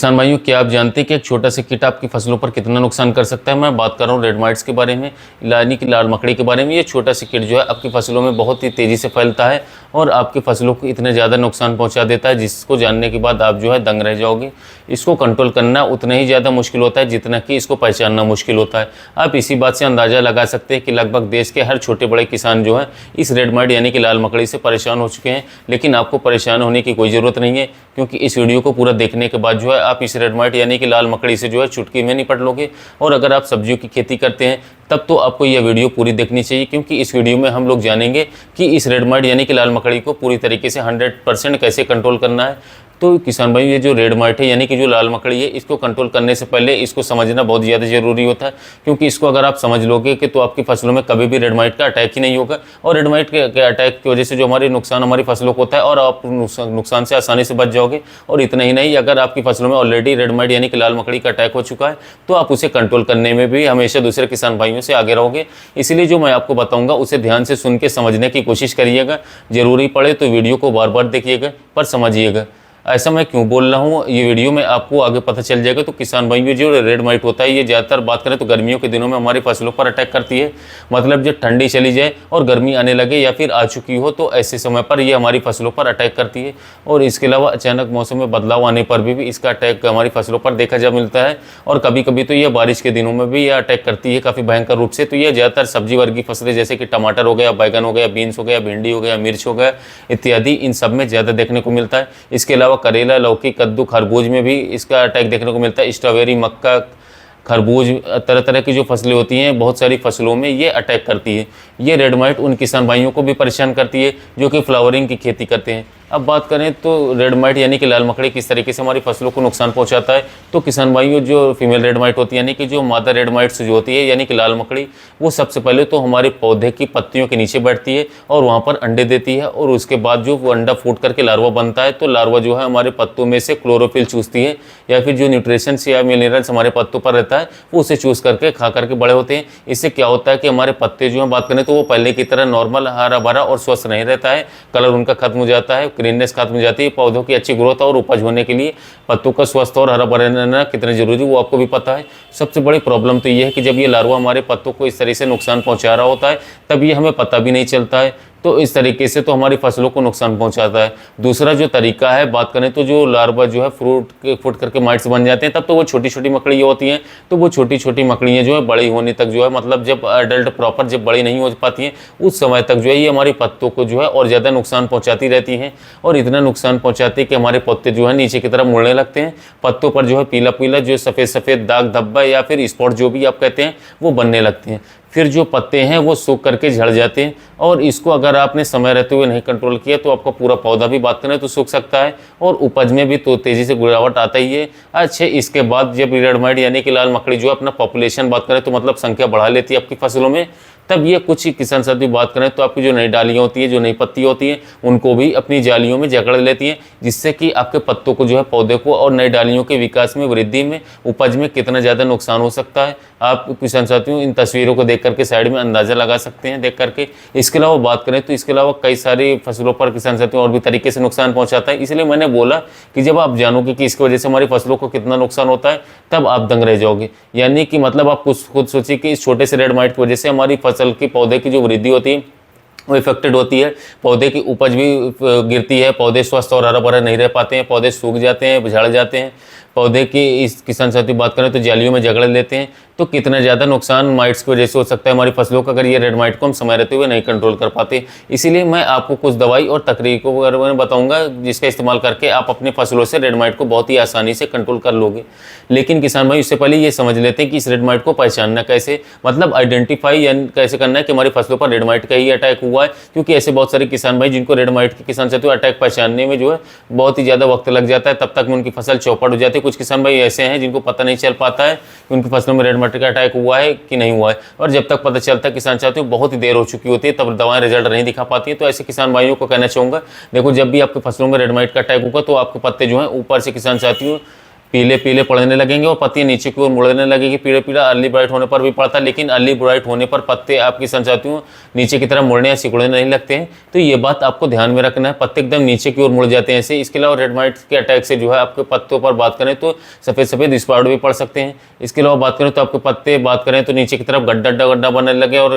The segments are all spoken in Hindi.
किसान भाइयों, क्या आप जानते हैं कि एक छोटा सा कीट आपकी फसलों पर कितना नुकसान कर सकता है। मैं बात कर रहा हूँ रेड माइट्स के बारे में, यानी कि लाल मकड़ी के बारे में। ये छोटा सा कीट जो है आपकी फसलों में बहुत ही तेज़ी से फैलता है और आपकी फसलों को इतने ज़्यादा नुकसान पहुँचा देता है जिसको जानने के बाद आप जो है दंग रह जाओगे। इसको कंट्रोल करना उतना ही ज़्यादा मुश्किल होता है जितना कि इसको पहचानना मुश्किल होता है। आप इसी बात से अंदाज़ा लगा सकते हैं कि लगभग देश के हर छोटे बड़े किसान जो है इस रेड माइट यानी कि लाल मकड़ी से परेशान हो चुके हैं। लेकिन आपको परेशान होने की कोई ज़रूरत नहीं है, क्योंकि इस वीडियो को पूरा देखने के बाद जो है आप इस रेड माइट यानी कि लाल मकड़ी से जो है चुटकी में निपट लोगे। और अगर आप सब्जियों की खेती करते हैं तब तो आपको यह वीडियो पूरी देखनी चाहिए, क्योंकि इस वीडियो में हम लोग जानेंगे कि इस रेड माइट यानी कि लाल मकड़ी को पूरी तरीके से 100% कैसे कंट्रोल करना है। तो किसान भाई, ये जो रेड माइट है यानी कि जो लाल मकड़ी है, इसको कंट्रोल करने से पहले इसको समझना बहुत ज़्यादा ज़रूरी होता है, क्योंकि इसको अगर आप समझ लोगे कि तो आपकी फसलों में कभी भी रेड माइट का अटैक ही नहीं होगा। और रेड माइट के अटैक की वजह से जो हमारी नुकसान हमारी फसलों को होता है और आप नुकसान से आसानी से बच जाओगे। और इतना ही नहीं, अगर आपकी फसलों में ऑलरेडी रेड माइट यानी कि लाल मकड़ी का अटैक हो चुका है तो आप उसे कंट्रोल करने में भी हमेशा दूसरे किसान भाइयों से आगे रहोगे। इसलिए जो मैं आपको बताऊंगा उसे ध्यान से सुन के समझने की कोशिश करिएगा। जरूरी पड़े तो वीडियो को बार बार देखिएगा, पर समझिएगा। ऐसा मैं क्यों बोल रहा हूँ ये वीडियो में आपको आगे पता चल जाएगा। तो किसान भाइयों, जो रेड माइट होता है ये ज़्यादातर बात करें तो गर्मियों के दिनों में हमारी फसलों पर अटैक करती है। मतलब जब ठंडी चली जाए और गर्मी आने लगे या फिर आ चुकी हो तो ऐसे समय पर ये हमारी फसलों पर अटैक करती है। और इसके अलावा अचानक मौसम में बदलाव आने पर भी इसका अटैक हमारी फसलों पर देखा जा मिलता है। और कभी कभी तो यह बारिश के दिनों में भी यह अटैक करती है काफ़ी भयंकर रूप से। तो यह ज़्यादातर सब्जी वर्गीय फसलें जैसे कि टमाटर हो गया, बैगन हो गया, बीन्स हो गया, भिंडी हो गया, मिर्च हो गया इत्यादि, इन सब में ज़्यादा देखने को मिलता है। इसके अलावा करेला, लौकी, कद्दू, खरबूज में भी इसका अटैक देखने को मिलता है। स्ट्रॉबेरी, मक्का, खरबूज, तरह तरह की जो फसलें होती हैं बहुत सारी फसलों में ये अटैक करती है। ये रेड माइट उन किसान भाइयों को भी परेशान करती है जो कि फ्लावरिंग की खेती करते हैं। अब बात करें तो रेड माइट यानी कि लाल मकड़ी किस तरीके से हमारी फसलों को नुकसान पहुंचाता है। तो किसान भाइयों, जो फीमेल रेड माइट होती है यानी कि जो मादा रेड माइट्स जो होती है यानी कि लाल मकड़ी, वो सबसे पहले तो हमारे पौधे की पत्तियों के नीचे बैठती है और वहाँ पर अंडे देती है। और उसके बाद जो वो अंडा फूट करके लार्वा बनता है तो लार्वा जो है हमारे पत्तों में से क्लोरोफिल चूसती है या फिर जो न्यूट्रिशंस या मिनरल्स हमारे पत्तों पर रहता है वो उसे चूस करके खा करके बड़े होते हैं। इससे क्या होता है कि हमारे पत्ते जो है बात करें तो वो पहले की तरह नॉर्मल हरा भरा और स्वस्थ नहीं रहता है। कलर उनका खत्म हो जाता है, ग्रीननेस खत्म हो जाती है। पौधों की अच्छी ग्रोथ और उपज होने के लिए पत्तों का स्वस्थ और हरा भरा रहना कितना जरूरी वो आपको भी पता है। सबसे बड़ी प्रॉब्लम तो ये है कि जब ये लार्वा हमारे पत्तों को इस तरह से नुकसान पहुंचा रहा होता है तब ये हमें पता भी नहीं चलता है। तो इस तरीके से तो हमारी फसलों को नुकसान पहुंचाता है। दूसरा जो तरीका है बात करें तो जो लार्वा जो है फूट करके माइट्स बन जाते हैं तब तो वो छोटी छोटी मकड़ियाँ होती हैं। तो वो छोटी छोटी मकड़ियाँ जो है बड़ी होने तक जो है, मतलब जब अडल्ट प्रॉपर जब बड़ी नहीं हो पाती हैं उस समय तक जो है ये हमारी पत्तों को जो है और ज़्यादा नुकसान पहुँचाती रहती हैं। और इतना नुकसान पहुँचाती है कि हमारे पत्ते जो है नीचे की तरफ मुड़ने लगते हैं। पत्तों पर जो है पीला पीला जो सफ़ेद सफ़ेद दाग धब्बा या फिर स्पॉट जो भी आप कहते हैं वो बनने लगते हैं। फिर जो पत्ते हैं वो सूख करके झड़ जाते हैं। और इसको अगर आपने समय रहते हुए नहीं कंट्रोल किया तो आपका पूरा पौधा भी बात करें तो सूख सकता है और उपज में भी तो तेज़ी से गिरावट आता ही है। अच्छा, इसके बाद जब रेड माइट यानी कि लाल मकड़ी जो अपना पॉपुलेशन बात करें तो मतलब संख्या बढ़ा लेती है आपकी फसलों में, तब ये कुछ ही किसान साथी बात करें तो आपकी जो नई डालियाँ होती है, जो नई पत्ती होती है, उनको भी अपनी जालियों में जकड़ लेती हैं, जिससे कि आपके पत्तों को जो है पौधे को और नई डालियों के विकास में, वृद्धि में, उपज में कितना ज़्यादा नुकसान हो सकता है। आप किसान साथियों इन तस्वीरों को देख करके साइड में अंदाज़ा लगा सकते हैं देख करके। इसके अलावा बात करें तो इसके अलावा कई सारी फसलों पर किसान साथियों और भी तरीके से नुकसान पहुँचाता है। इसलिए मैंने बोला कि जब आप जानोगे कि इसकी वजह से हमारी फसलों को कितना नुकसान होता है तब आप दंग रह जाओगे। यानी कि मतलब आप खुद सोचिए कि इस छोटे से रेड माइट की वजह से हमारी फसल की, पौधे की जो वृद्धि होती है वो इफेक्टेड होती है। पौधे की उपज भी गिरती है, पौधे स्वस्थ और हरा भरा नहीं रह पाते हैं, पौधे सूख जाते हैं, झड़ जाते हैं। पौधे की इस किसान साथी बात करें तो जालियों में जकड़ लेते हैं। तो कितना ज़्यादा नुकसान माइट्स की वजह से हो सकता है हमारी फसलों का, अगर ये रेड माइट को हम समय रहते हुए नहीं कंट्रोल कर पाते। इसीलिए मैं आपको कुछ दवाई और तकनीकों के बारे में बताऊंगा जिसका इस्तेमाल करके आप अपने फसलों से रेड माइट को बहुत ही आसानी से कंट्रोल कर लोगे। लेकिन किसान भाई, उससे पहले ये समझ लेते हैं कि इस रेड माइट को पहचानना कैसे, मतलब आइडेंटिफाई कैसे करना है कि हमारी फसलों पर रेड माइट का ही अटैक हुआ है। क्योंकि ऐसे बहुत सारे किसान भाई जिनको रेड माइट के किसान साथियों अटैक पहचानने में जो है बहुत ही ज़्यादा वक्त लग जाता है, तब तक में उनकी फसल चौपट हो जाती है। कुछ किसान भाई ऐसे हैं जिनको पता नहीं चल पाता है कि उनकी फसलों में रेड माइट का अटैक हुआ है कि नहीं हुआ है। और जब तक पता चलता है किसान साथियों बहुत ही देर हो चुकी होती है, तब दवाएं रिजल्ट नहीं दिखा पाती है। तो ऐसे किसान भाइयों को कहना चाहूँगा, देखो जब भी आपकी फसलों में रेड माइट का अटैक होगा तो आपके पत्ते जो हैं ऊपर से किसान साथियों पीले पीले पड़ने लगेंगे और पत्तियां नीचे की ओर मुड़ने लगेगी। पीले पीला अर्ली ब्राइट होने पर भी पड़ता है, लेकिन अर्ली ब्राइट होने पर पत्ते आपकी साथियों नीचे की तरफ मुड़ने या सिकुड़ने नहीं लगते हैं। तो ये बात आपको ध्यान में रखना है, पत्ते एकदम नीचे की ओर मुड़ जाते हैं ऐसे। इसके अलावा रेड माइट के अटैक से जो है आपके पत्तों पर बात करें तो सफ़ेद सफ़ेद स्पॉट भी पड़ सकते हैं। इसके अलावा बात करें तो आपके पत्ते बात करें तो नीचे की तरफ गड्ढा गड्ढा बनने लगे और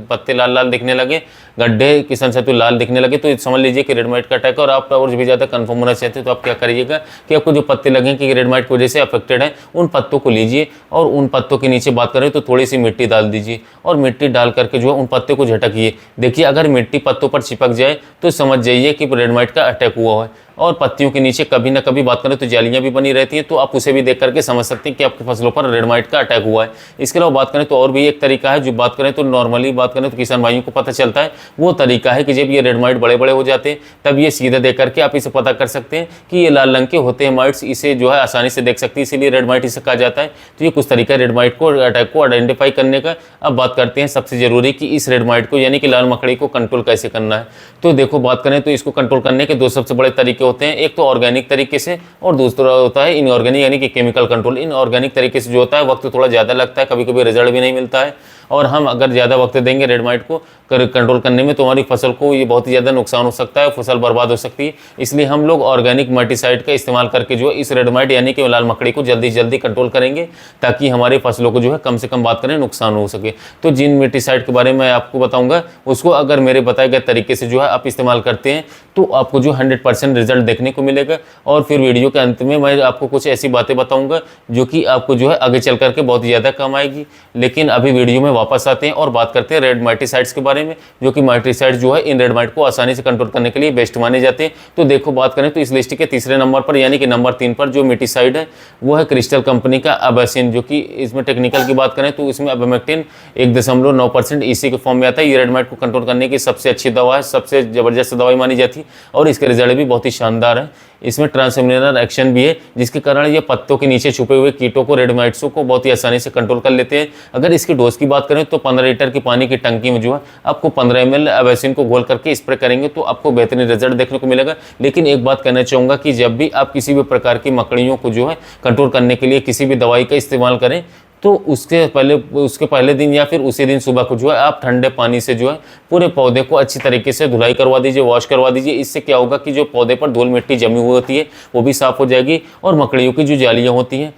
पत्ते लाल लाल दिखने लगे, गड्ढे किसान साथियों लाल दिखने लगे, तो समझ लीजिए कि रेड माइट का अटैक है। और आप और भी ज़्यादा कंफर्म होना चाहते हैं तो आप क्या करिएगा कि आपको जो पत्ते लगे कि रेड माइट की वजह से अफेक्टेड है, उन पत्तों को लीजिए और उन पत्तों के नीचे बात करें तो थोड़ी सी मिट्टी डाल दीजिए और मिट्टी डाल करके जो है उन पत्ते को झटकिए। देखिए अगर मिट्टी पत्तों पर चिपक जाए तो समझ जाइए कि रेड माइट का अटैक हुआ है। और पत्तियों के नीचे कभी ना कभी बात करें तो जालियां भी बनी रहती हैं, तो आप उसे भी देख करके समझ सकते हैं कि आपकी फसलों पर रेड माइट का अटैक हुआ है। इसके अलावा बात करें तो और भी एक तरीका है जो बात करें तो नॉर्मली बात करें तो किसान भाइयों को पता चलता है, वो तरीका है कि जब ये रेड माइट बड़े बड़े हो जाते हैं तब ये सीधे देख करके आप इसे पता कर सकते हैं कि ये लाल रंग के होते हैं माइट्स, इसे जो है आसानी से देख सकती है, इसीलिए रेड माइट इसे कहा जाता है। तो ये कुछ तरीका है रेड माइट को अटैक को आइडेंटिफाई करने का। अब बात करते हैं सबसे जरूरी कि इस रेड माइट को यानी कि लाल मकड़ी को कंट्रोल कैसे करना है। तो देखो बात करें तो इसको कंट्रोल करने के दो सबसे बड़े तरीके होते हैं, एक तो ऑर्गेनिक तरीके से और दूसरा होता है इनऑर्गेनिक यानी कि केमिकल कंट्रोल। इनऑर्गेनिक तरीके से जो होता है वक्त थोड़ा ज़्यादा लगता है, कभी कभी रिजल्ट भी नहीं मिलता है, और हम अगर ज़्यादा वक्त देंगे रेड माइट को कंट्रोल करने में तो हमारी फसल को ये बहुत ही ज़्यादा नुकसान हो सकता है, फसल बर्बाद हो सकती है। इसलिए हम लोग ऑर्गेनिक मल्टीसाइड का इस्तेमाल करके जो है इस रेड माइट यानी कि लाल मकड़ी को जल्दी जल्दी कंट्रोल करेंगे, ताकि हमारी फसलों को जो है कम से कम बात करें नुकसान हो सके। तो जिन मल्टीसाइड के बारे में मैं आपको बताऊंगा उसको अगर मेरे बताए गए तरीके से जो है आप इस्तेमाल करते हैं तो आपको जो 100% रिजल्ट देखने को मिलेगा। और फिर वीडियो के अंत में मैं आपको कुछ ऐसी बातें बताऊंगा जो कि आपको जो है आगे चल करके बहुत ज़्यादा काम आएगी। लेकिन अभी वीडियो में वापस आते हैं और बात करते हैं रेड माइटिसाइड्स के बारे में, जो कि माइटिसाइड जो है इन रेड माइट को आसानी से कंट्रोल करने के लिए बेस्ट माने जाते हैं। तो देखो बात करें तो इस लिस्ट के तीसरे नंबर पर यानी कि नंबर 3 पर जो माइटिसाइड है वो है क्रिस्टल कंपनी का अबैसिन, जो कि इसमें टेक्निकल की बात करें तो इसमें अबैमेक्टिन 1.9% ईसी के फॉर्म में आता है। ये रेड माइट को कंट्रोल करने की सबसे अच्छी दवा है, सबसे ज़बरदस्त दवाई मानी जाती है और इसके रिजल्ट भी बहुत ही शानदार है। इसमें ट्रांसमिनरल एक्शन भी है जिसके कारण ये पत्तों के नीचे छुपे हुए कीटों को रेड माइट्सों को बहुत ही आसानी से कंट्रोल कर लेते हैं। अगर इसकी डोज की बात करें तो 15 लीटर की पानी की टंकी में जो है आपको 15 ml अबैसिन को घोल करके स्प्रे करेंगे तो आपको बेहतरीन रिजल्ट देखने को मिलेगा। लेकिन एक बात कहना चाहूँगा कि जब भी आप किसी भी प्रकार की मकड़ियों को जो है कंट्रोल करने के लिए किसी भी दवाई का इस्तेमाल करें तो उसके पहले दिन या फिर उसी दिन सुबह को जो है आप ठंडे पानी से जो है पूरे पौधे को अच्छी तरीके से धुलाई करवा दीजिए, वॉश करवा दीजिए। इससे क्या होगा कि जो पौधे पर धूल मिट्टी जमी हुई होती है वो भी साफ़ हो जाएगी और मकड़ियों की जो जालियाँ होती हैं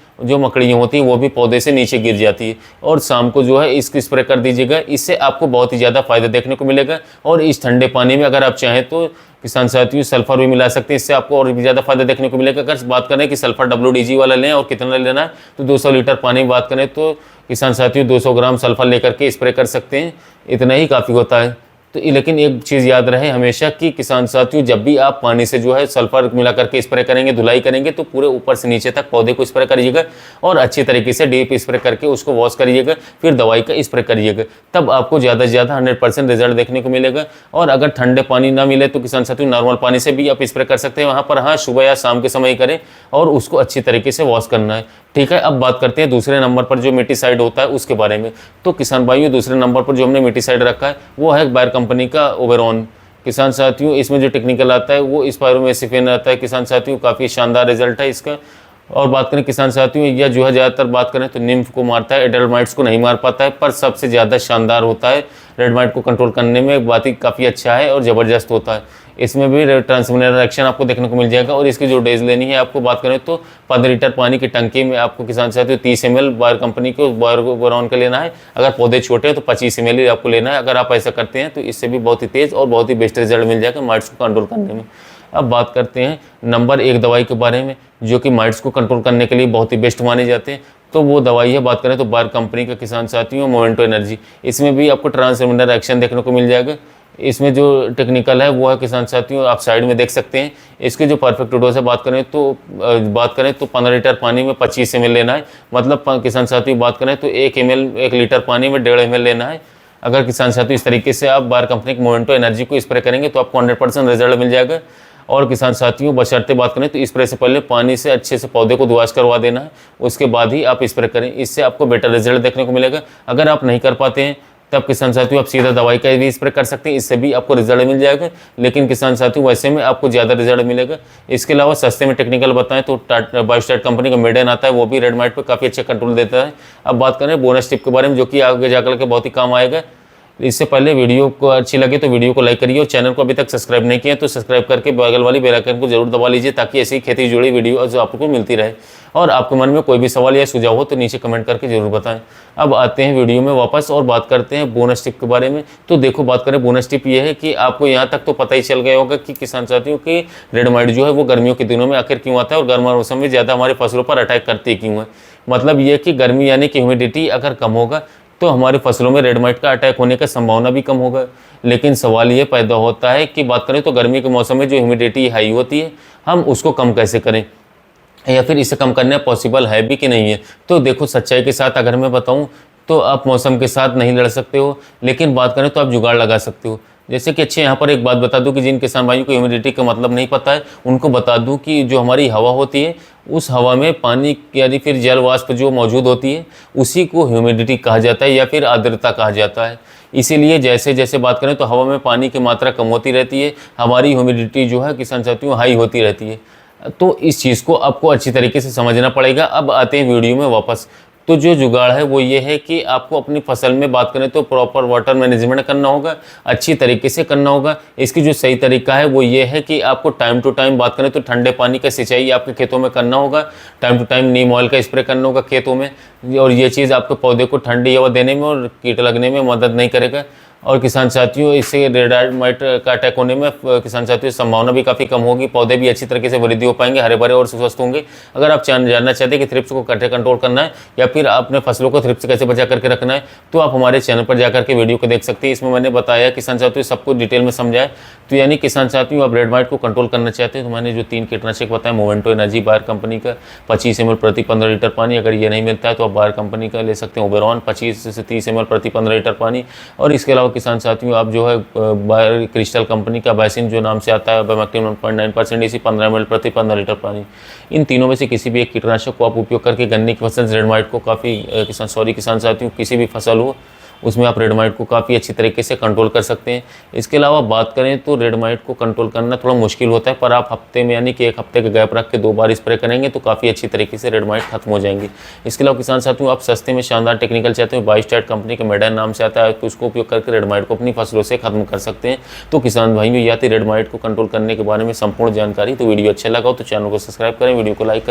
वो भी पौधे से नीचे गिर जाती है। और शाम को जो है इसकी स्प्रे कर दीजिएगा, इससे आपको बहुत ही ज़्यादा फायदा देखने को मिलेगा। और इस ठंडे पानी में अगर आप चाहें तो किसान साथियों सल्फर भी मिला सकते हैं, इससे आपको और भी ज़्यादा फायदा देखने को मिलेगा। अगर बात करें कि सल्फर WDG वाला लें और कितना लेना है तो 200 लीटर पानी में बात करें तो किसान साथियों 200 ग्राम सल्फर लेकर के स्प्रे कर सकते हैं, इतना ही काफ़ी होता है। तो लेकिन एक चीज़ याद रहे हमेशा कि किसान साथियों जब भी आप पानी से जो है सल्फर मिला करके स्प्रे करेंगे, धुलाई करेंगे तो पूरे ऊपर से नीचे तक पौधे को स्प्रे करिएगा और अच्छी तरीके से डीप स्प्रे करके उसको वॉश करिएगा, फिर दवाई का स्प्रे करिएगा, तब आपको ज़्यादा से ज़्यादा 100% रिजल्ट देखने को मिलेगा। और अगर ठंडे पानी ना मिले तो किसान साथियों नॉर्मल पानी से भी आप स्प्रे कर सकते हैं, वहाँ पर हाँ सुबह या शाम के समय करें और उसको अच्छी तरीके से वॉश करना है। ठीक है, अब बात करते हैं दूसरे नंबर पर जो माइटिसाइड होता है उसके बारे में। तो किसान भाइयों दूसरे नंबर पर जो हमने माइटिसाइड रखा है वो है बायर कंपनी का ओबेरॉन। किसान साथियों इसमें जो टेक्निकल आता है वो स्पाइरोमेसिफेन आता है। किसान साथियों काफ़ी शानदार रिजल्ट है इसका। और बात करें किसान साथियों यह जो है ज़्यादातर बात करें तो निम्फ को मारता है, एडल्ट माइट्स को नहीं मार पाता है, पर सबसे ज़्यादा शानदार होता है रेड माइट को कंट्रोल करने में, बात ही काफ़ी अच्छा है और ज़बरदस्त होता है। इसमें भी ट्रांसमिनरल एक्शन आपको देखने को मिल जाएगा। और इसकी जो डेज लेनी है आपको बात करें तो 15 लीटर पानी की टंकी में आपको किसान साथियों 30 ml बायर कंपनी को बोरॉन का लेना है। अगर पौधे छोटे हैं तो 25 ml ही आपको लेना है। अगर आप ऐसा करते हैं तो इससे भी बहुत ही तेज़ और बहुत ही बेस्ट रिजल्ट मिल जाएगा माइट्स को कंट्रोल करने में। अब बात करते हैं नंबर 1 दवाई के बारे में जो कि माइट्स को कंट्रोल करने के लिए बहुत ही बेस्ट माने जाते हैं। तो वो दवाई है बात करें तो बायर कंपनी का किसान साथियों मोमेंटो एनर्जी। इसमें भी आपको ट्रांसमिनरल एक्शन देखने को मिल जाएगा। इसमें जो टेक्निकल है वो है किसान साथियों आप साइड में देख सकते हैं। इसके जो परफेक्ट डोज है बात करें तो 15 लीटर पानी में 25 ml लेना है। मतलब किसान साथियों बात करें तो 1 लीटर पानी में 1.5 ml लेना है। अगर किसान साथियों इस तरीके से आप बायर कंपनी के मोमेंटो एनर्जी को स्प्रे करेंगे तो आपको 100% रिजल्ट मिल जाएगा। और किसान साथियों बशर्ते बात करें तो स्प्रे से पहले पानी से अच्छे से पौधे को वॉश करवा देना है, उसके बाद ही आप स्प्रे करें, इससे आपको बेटर रिजल्ट देखने को मिलेगा। अगर आप नहीं कर पाते हैं तब किसान साथियों आप सीधा दवाई का भी स्प्रे कर सकते हैं, इससे भी आपको रिजल्ट मिल जाएगा, लेकिन किसान साथियों वैसे में आपको ज़्यादा रिजल्ट मिलेगा। इसके अलावा सस्ते में टेक्निकल बताएं तो बायोस्टेट कंपनी का मेडेन आता है, वो भी रेड माइट पर काफ़ी अच्छा कंट्रोल देता है। अब बात करें बोनस टिप के बारे में, जो कि आगे जाकर के बहुत ही काम आएगा। इससे पहले वीडियो को अच्छी लगे तो वीडियो को लाइक करिए, और चैनल को अभी तक सब्सक्राइब नहीं किया तो सब्सक्राइब करके बगल वाली बेल आइकन को जरूर दबा लीजिए, ताकि ऐसी खेती से जुड़ी वीडियो जो आपको मिलती रहे। और आपके मन में कोई भी सवाल या सुझाव हो तो नीचे कमेंट करके जरूर बताएं। अब आते हैं वीडियो में वापस और बात करते हैं बोनस टिप के बारे में। तो देखो, बात करें बोनस टिप ये है कि आपको यहाँ तक तो पता ही चल गया होगा कि किसान साथियों की रेड माइट जो है वो गर्मियों के दिनों में आखिर क्यों आता है, और गर्म मौसम में ज़्यादा हमारे फसलों पर अटैक करती क्यों है। मतलब ये कि गर्मी यानी कि ह्यूमिडिटी अगर कम होगा तो हमारी फसलों में रेड माइट का अटैक होने का संभावना भी कम होगा। लेकिन सवाल ये पैदा होता है कि बात करें तो गर्मी के मौसम में जो ह्यूमिडिटी हाई होती है, हम उसको कम कैसे करें, या फिर इसे कम करना पॉसिबल है भी कि नहीं है। तो देखो, सच्चाई के साथ अगर मैं बताऊं तो आप मौसम के साथ नहीं लड़ सकते हो, लेकिन बात करें तो आप जुगाड़ लगा सकते हो। जैसे कि अच्छे यहाँ पर एक बात बता दूं कि जिन किसान भाइयों को ह्यूमिडिटी का मतलब नहीं पता है, उनको बता दूं कि जो हमारी हवा होती है, उस हवा में पानी यानी फिर जल वाष्प जो मौजूद होती है, उसी को ह्यूमिडिटी कहा जाता है या फिर आर्द्रता कहा जाता है। इसीलिए जैसे जैसे बात करें तो हवा में पानी की मात्रा कम होती रहती है, हमारी ह्यूमिडिटी जो है किसान साथियों हाई होती रहती है। तो इस चीज़ को आपको अच्छी तरीके से समझना पड़ेगा। अब आते हैं वीडियो में वापस। तो जो जुगाड़ है वो ये है कि आपको अपनी फसल में बात करें तो प्रॉपर वाटर मैनेजमेंट करना होगा, अच्छी तरीके से करना होगा। इसकी जो सही तरीका है वो ये है कि आपको टाइम टू टाइम बात करें तो ठंडे पानी का सिंचाई आपके खेतों में करना होगा, time to time neem oil का स्प्रे करना होगा खेतों में, और ये चीज़ आपके पौधे को ठंडी हवा देने में और कीट लगने में मदद नहीं करेगा। और किसान साथियों इससे रेड माइट का अटैक होने में किसान साथियों संभावना भी काफ़ी कम होगी, पौधे भी अच्छी तरीके से वृद्धि हो पाएंगे, हरे भरे और स्वस्थ होंगे। अगर आप जानना चाहते हैं कि थ्रिप्स को कैसे कंट्रोल करना है या फिर अपने फसलों को थ्रिप्स से कैसे बचा करके रखना है, तो आप हमारे चैनल पर जाकर के वीडियो को देख सकते हैं। इसमें मैंने बताया किसान साथियों सब कुछ डिटेल में समझाया। तो यानी किसान साथियों आप रेड माइट को कंट्रोल करना चाहते हैं तो मैंने जो 3 कीटनाशक बताया, मोवेंटो एनर्जी बायर कंपनी का 25 ml प्रति 15 लीटर पानी, अगर ये नहीं मिलता है तो आप बायर कंपनी का ले सकते हैं ओबेरॉन 25 से 30 ml प्रति 15 लीटर पानी। और इसके अलावा किसान साथियों आप जो है बायर क्रिस्टल कंपनी का बाइसिन जो नाम से आता है, बायोमैक्टिन 1.9% इसी 15 ml प्रति 15 लीटर पानी। इन तीनों में से किसी भी एक कीटनाशक को आप उपयोग करके गन्ने की फसल रेड माइट को काफ़ी किसान साथियों किसी भी फसल हो उसमें आप रेड माइट को काफ़ी अच्छी तरीके से कंट्रोल कर सकते हैं। इसके अलावा बात करें तो रेड माइट को कंट्रोल करना थोड़ा मुश्किल होता है, पर आप हफ्ते में यानी कि 1 हफ्ते का गैप रख के 2 बार स्प्रे करेंगे तो काफ़ी अच्छी तरीके से रेड माइट खत्म हो जाएंगी। इसके अलावा किसान साथियों आप सस्ते में शानदार टेक्निकल चाहते हो, बायोस्टेट कंपनी के मेडेन नाम से आता है, तो उसको उपयोग करके रेड माइट को अपनी फसलों से खत्म कर सकते हैं। तो किसान भाइयों या रेड माइट को कंट्रोल करने के बारे में संपूर्ण जानकारी। तो वीडियो अच्छा लगा हो तो चैनल को सब्सक्राइब करें, वीडियो को लाइक करें।